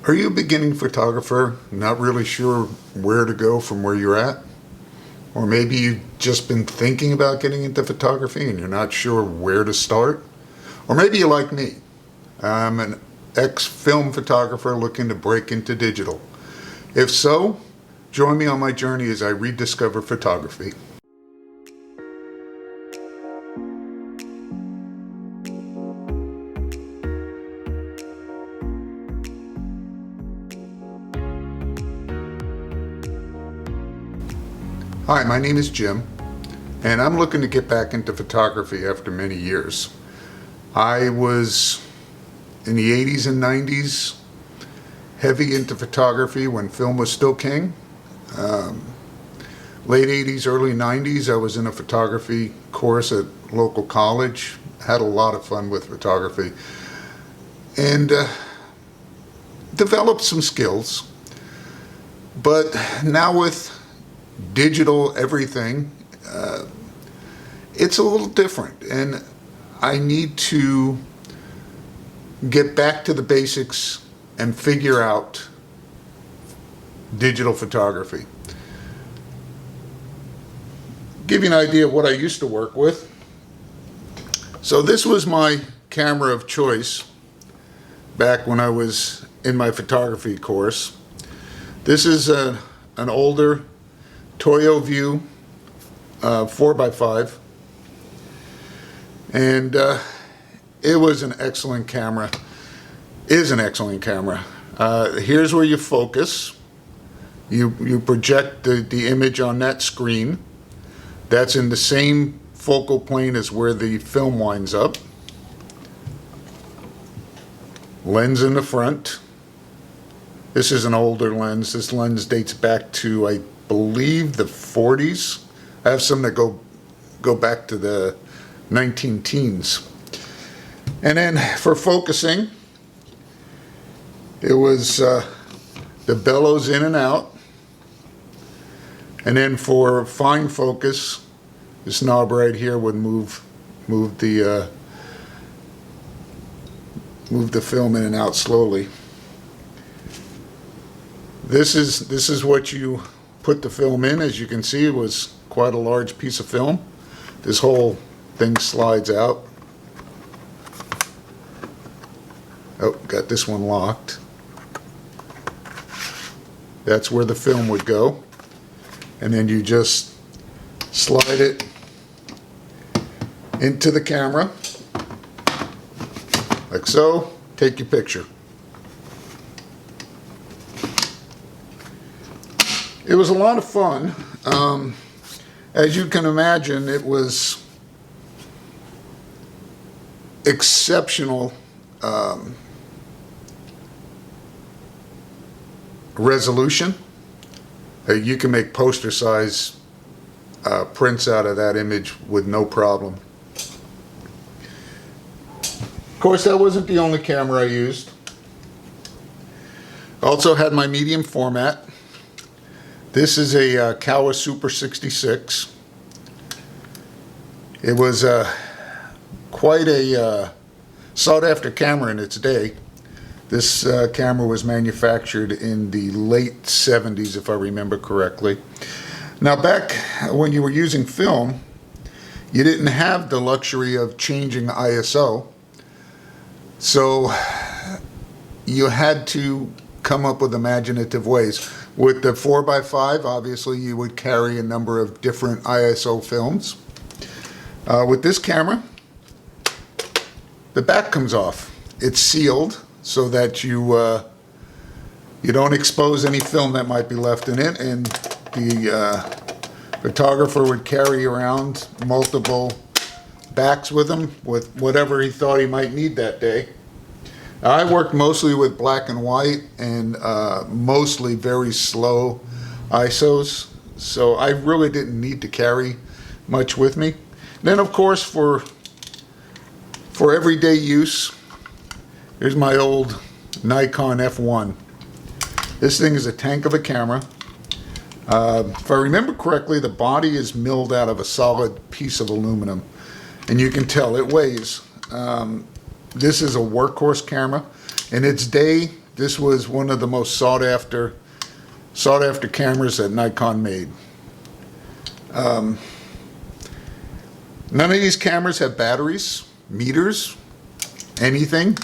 Are you a beginning photographer, not really sure where to go from where you're at? Or maybe you've just been thinking about getting into photography and you're not sure where to start? Or maybe you're like me. I'm an ex-film photographer looking to break into digital. If so, join me on my journey as I rediscover photography. Hi, my name is Jim, and I'm looking to get back into photography after many years. I was, in the 80s and 90s, heavy into photography when film was still king. Late 80s, early 90s, I was in a photography course at local college. Had a lot of fun with photography. And developed some skills. But now with digital everything, it's a little different, and I need to get back to the basics and figure out digital photography. Give you an idea of what I used to work with. So this was my camera of choice back when I was in my photography course. This is an older Toyo View 4x5, and it was an excellent camera. Is an excellent camera. Here's where you focus. You project the image on that screen. That's in the same focal plane as where the film winds up. Lens in the front. This is an older lens. This lens dates back to, I believe, the 40s. I have some that go back to the 19-teens. And then for focusing, it was the bellows in and out. And then for fine focus, this knob right here would move the film in and out slowly. This is what you put the film in. As you can see, it was quite a large piece of film. This whole thing slides out. Oh, got this one locked. That's where the film would go. And then you just slide it into the camera, like so. Take your picture. It was a lot of fun. As you can imagine, it was exceptional resolution. You can make poster size prints out of that image with no problem. Of course, that wasn't the only camera I used. Also had my medium format. This is a Kowa Super 66. It was quite a sought-after camera in its day. This camera was manufactured in the late 70s, if I remember correctly. Now, back when you were using film, you didn't have the luxury of changing ISO. So you had to come up with imaginative ways. With the 4x5, obviously, you would carry a number of different ISO films. With this camera, the back comes off. It's sealed so that you don't expose any film that might be left in it, and the photographer would carry around multiple backs with him with whatever he thought he might need that day. I worked mostly with black and white and mostly very slow ISOs, so I really didn't need to carry much with me. Then, of course, for everyday use, here's my old Nikon F1. This thing is a tank of a camera. If I remember correctly, the body is milled out of a solid piece of aluminum, and you can tell it weighs. This is a workhorse camera. In its day, this was one of the most sought after cameras that Nikon made. None of these cameras have batteries, meters, anything.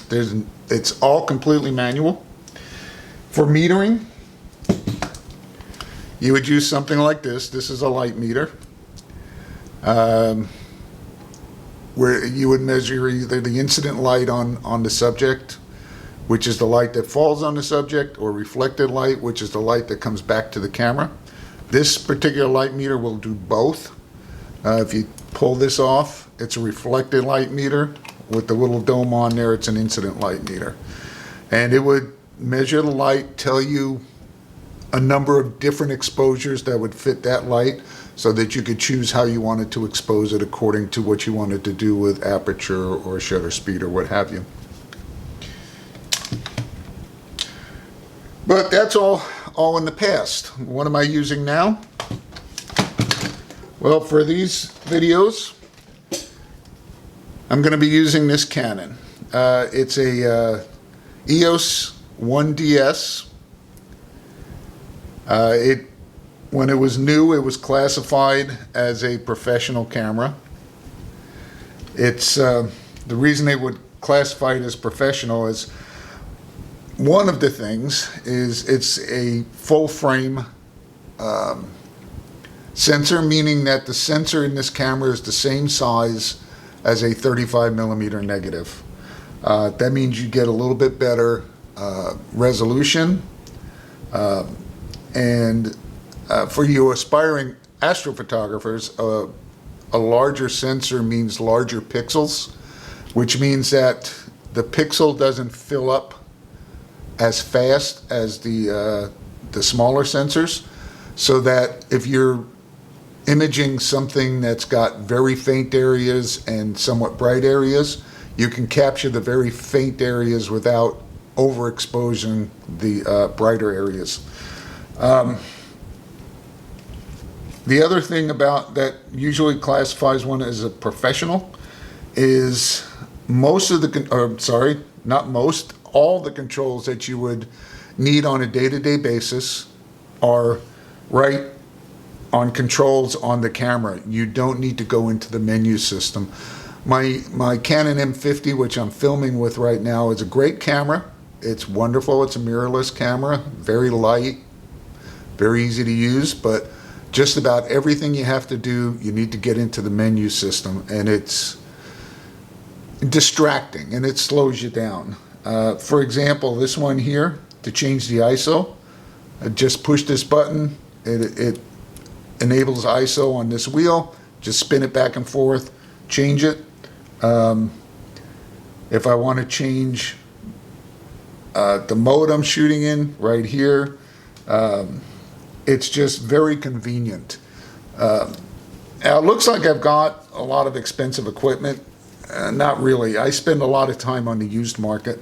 It's all completely manual. For metering, you would use something like this. This is a light meter, where you would measure either the incident light on the subject, which is the light that falls on the subject, or reflected light, which is the light that comes back to the camera. This particular light meter will do both. If you pull this off, it's a reflected light meter. With the little dome on there, it's an incident light meter. And it would measure the light, tell you a number of different exposures that would fit that light, so that you could choose how you wanted to expose it according to what you wanted to do with aperture or shutter speed or what have you. But that's all in the past. What am I using now? Well, for these videos, I'm going to be using this Canon. It's a EOS 1DS. When it was new, it was classified as a professional camera. It's the reason they would classify it as professional is one of the things is it's a full frame sensor, meaning that the sensor in this camera is the same size as a 35mm negative. That means you get a little bit better resolution, and for you aspiring astrophotographers, a larger sensor means larger pixels, which means that the pixel doesn't fill up as fast as the smaller sensors, so that if you're imaging something that's got very faint areas and somewhat bright areas, you can capture the very faint areas without overexposing the brighter areas. The other thing about that usually classifies one as a professional is all the controls that you would need on a day-to-day basis are right on controls on the camera. You don't need to go into the menu system. My Canon M50, which I'm filming with right now, is a great camera. It's wonderful. It's a mirrorless camera, very light, very easy to use, but just about everything you have to do, you need to get into the menu system, and it's distracting and it slows you down. For example, this one here, to change the ISO, I just push this button. It enables ISO on this wheel. Just spin it back and forth, change it. If I want to change the mode I'm shooting in, right here, it's just very convenient. Now it looks like I've got a lot of expensive equipment. Not really. I spend a lot of time on the used market.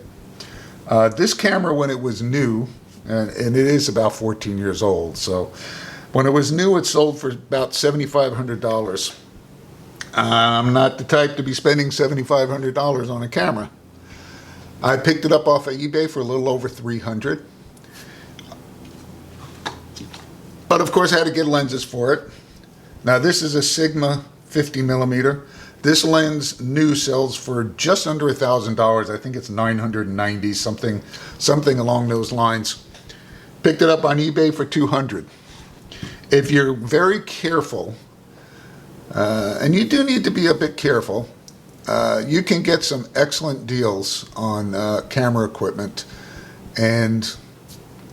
This camera, when it was new, and it is about 14 years old, so when it was new, it sold for about $7,500. I'm not the type to be spending $7,500 on a camera. I picked it up off of eBay for a little over $300. But of course I had to get lenses for it. Now this is a Sigma 50mm. This lens new sells for just under $1,000. I think it's $990, something along those lines. Picked it up on eBay for $200. If you're very careful, and you do need to be a bit careful, you can get some excellent deals on camera equipment and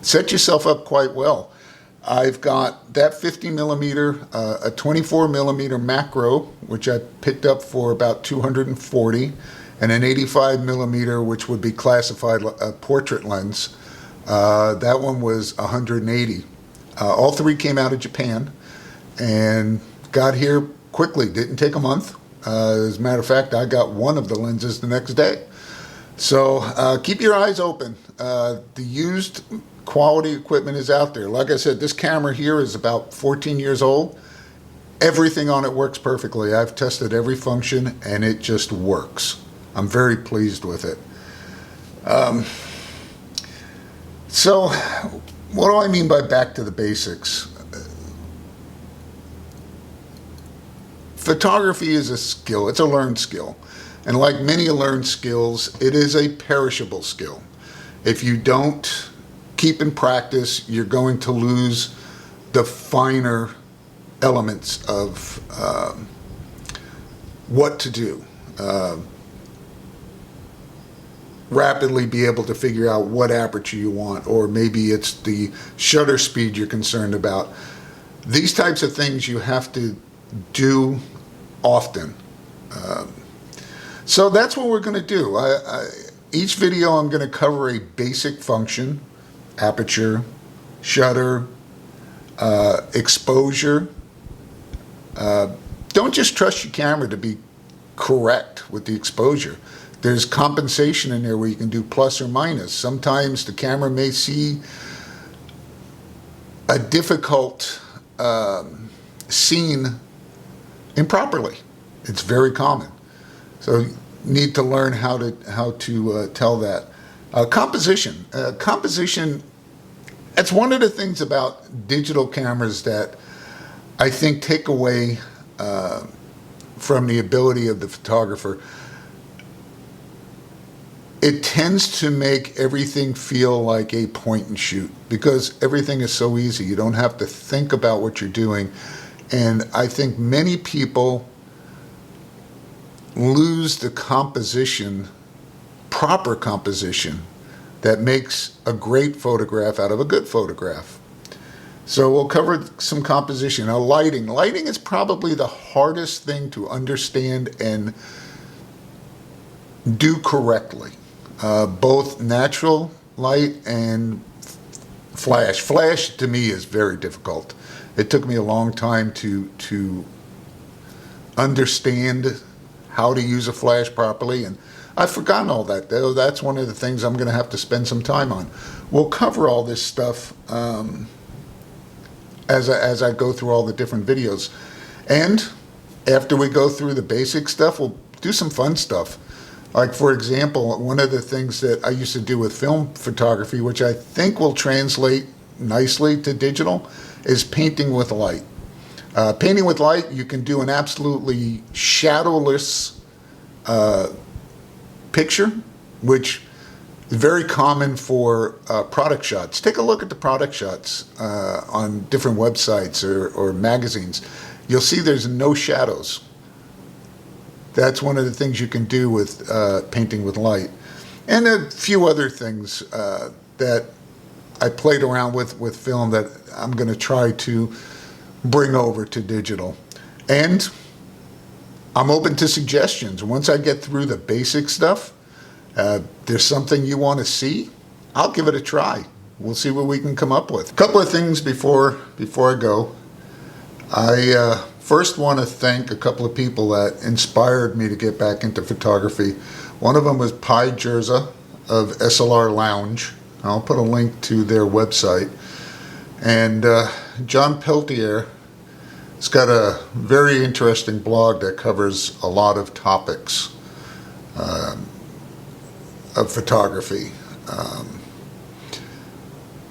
set yourself up quite well. I've got that 50mm, a 24mm macro, which I picked up for about $240, and an 85mm, which would be classified a portrait lens. That one was $180. All three came out of Japan and got here quickly. Didn't take a month. As a matter of fact, I got one of the lenses the next day. So keep your eyes open. The used quality equipment is out there. Like I said, this camera here is about 14 years old. Everything on it works perfectly. I've tested every function and it just works. I'm very pleased with it. So, what do I mean by back to the basics? Photography is a skill. It's a learned skill. And like many learned skills, it is a perishable skill. If you don't keep in practice, you're going to lose the finer elements of what to do. Rapidly be able to figure out what aperture you want, or maybe it's the shutter speed you're concerned about. These types of things you have to do often. So that's what we're going to do. Each video I'm going to cover a basic function: aperture, shutter, exposure. Don't just trust your camera to be correct with the exposure. There's compensation in there where you can do plus or minus. Sometimes the camera may see a difficult scene improperly. It's very common. So you need to learn how to tell that. Composition. Composition, that's one of the things about digital cameras that I think take away from the ability of the photographer. It tends to make everything feel like a point and shoot because everything is so easy. You don't have to think about what you're doing. And I think many people lose the composition, proper composition, that makes a great photograph out of a good photograph. So we'll cover some composition. Now, lighting. Lighting is probably the hardest thing to understand and do correctly. Both natural light and flash. Flash to me is very difficult. It took me a long time to understand how to use a flash properly, and I've forgotten all that. That's one of the things I'm going to have to spend some time on. We'll cover all this stuff as I go through all the different videos. And after we go through the basic stuff, we'll do some fun stuff. Like, for example, one of the things that I used to do with film photography, which I think will translate nicely to digital, is painting with light. Painting with light, you can do an absolutely shadowless picture, which is very common for product shots. Take a look at the product shots on different websites or magazines. You'll see there's no shadows. That's one of the things you can do with painting with light. And a few other things that I played around with film that I'm going to try to bring over to digital. And I'm open to suggestions. Once I get through the basic stuff, there's something you want to see, I'll give it a try. We'll see what we can come up with. A couple of things before I go. I first want to thank a couple of people that inspired me to get back into photography. One of them was Pi Jerza of SLR Lounge. I'll put a link to their website. And John Peltier has got a very interesting blog that covers a lot of topics of photography.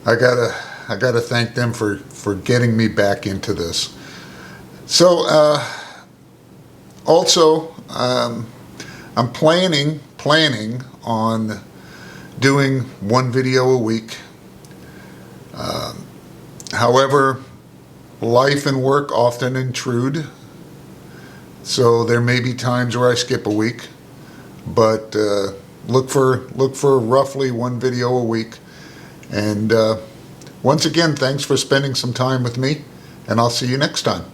I gotta thank them for getting me back into this. So also I'm planning on doing one video a week. However, life and work often intrude, so there may be times where I skip a week, but look for roughly one video a week. And once again, thanks for spending some time with me, and I'll see you next time.